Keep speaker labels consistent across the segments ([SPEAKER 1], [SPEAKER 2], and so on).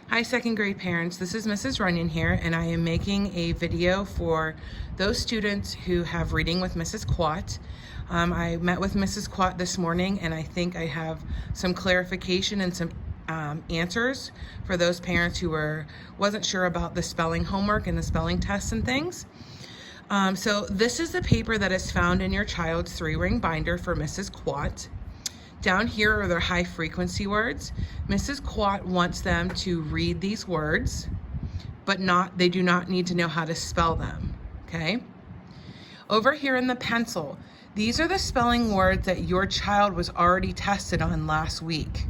[SPEAKER 1] Hi, second grade parents. This is Mrs. Runyon here, and I am making a video for those students who have reading with Mrs. Quat. I met with Mrs. Quat this morning, and I think I have some clarification and some answers for those parents who wasn't sure about the spelling homework and the spelling tests and things. So this is the paper that is found in your child's 3-ring binder for Mrs. Quat. Down here are their high frequency words. Mrs. Quat wants them to read these words, but they do not need to know how to spell them, okay? Over here in the pencil, these are the spelling words that your child was already tested on last week.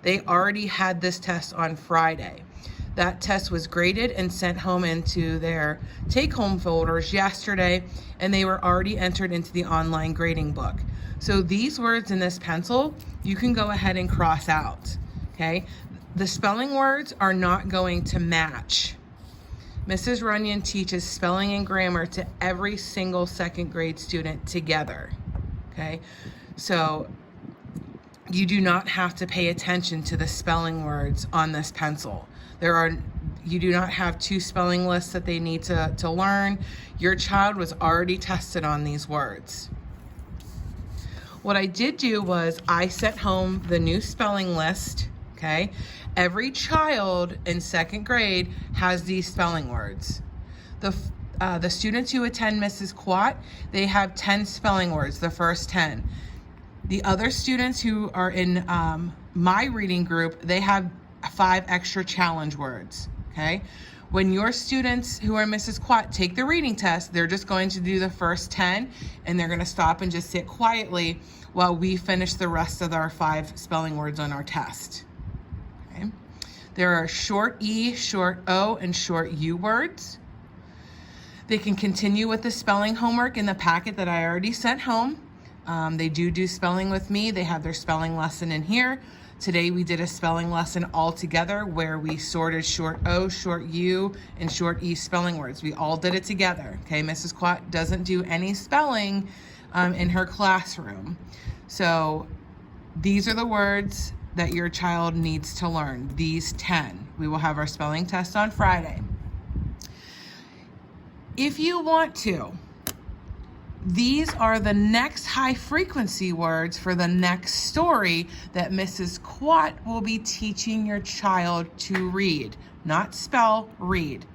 [SPEAKER 1] They already had this test on Friday. That test was graded and sent home into their take-home folders yesterday, and they were already entered into the online grading book. So these words in this pencil, you can go ahead and cross out, okay? The spelling words are not going to match. Mrs. Runyon teaches spelling and grammar to every single second grade student together, okay? So you do not have to pay attention to the spelling words on this pencil. You do not have 2 spelling lists that they need to learn. Your child was already tested on these words. What I did do was I sent home the new spelling list, okay? Every child in second grade has these spelling words. The students who attend Mrs. Quat, they have 10 spelling words, the first 10. The other students who are in my reading group, they have 5 extra challenge words, okay? When your students who are Mrs. Quat take the reading test, they're just going to do the first 10, and they're going to stop and just sit quietly while we finish the rest of our 5 spelling words on our test, okay? There are short E, short O, and short U words. They can continue with the spelling homework in the packet that I already sent home. They do spelling with me. They have their spelling lesson in here. Today we did a spelling lesson all together where we sorted short O, short U, and short E spelling words. We all did it together, okay? Mrs. Quat doesn't do any spelling in her classroom. So these are the words that your child needs to learn, these 10. We will have our spelling test on Friday. If you want to, these are the next high frequency words for the next story that Mrs. Quat will be teaching your child to read, not spell, read.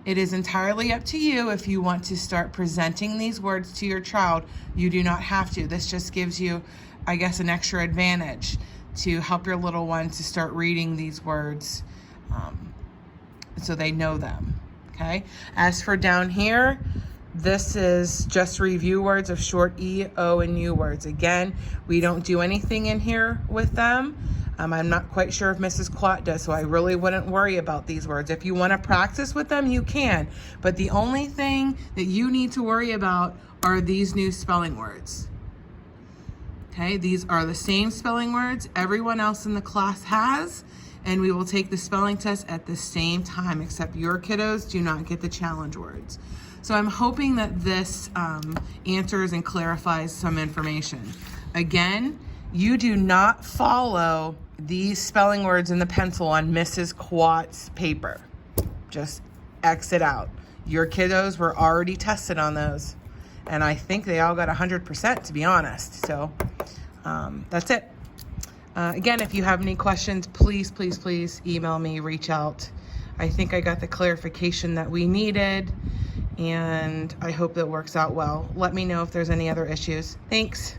[SPEAKER 1] It is entirely up to you if you want to start presenting these words to your child. You do not have to. This just gives you, I guess, an extra advantage to help your little one to start reading these words so they know them, okay? As for down here, this is just review words of short E, O, and U words. Again, we don't do anything in here with them. I'm not quite sure if Mrs. Quat does, so I really wouldn't worry about these words. If you want to practice with them, you can. But the only thing that you need to worry about are these new spelling words. Okay, these are the same spelling words everyone else in the class has, and we will take the spelling test at the same time, except your kiddos do not get the challenge words. So I'm hoping that this answers and clarifies some information. Again, you do not follow these spelling words in the pencil on Mrs. Quat's paper. Just X it out. Your kiddos were already tested on those, and I think they all got 100%, to be honest. So that's it. Again, if you have any questions, please email me, reach out. I think I got the clarification that we needed, and I hope that works out well. Let me know if there's any other issues. Thanks.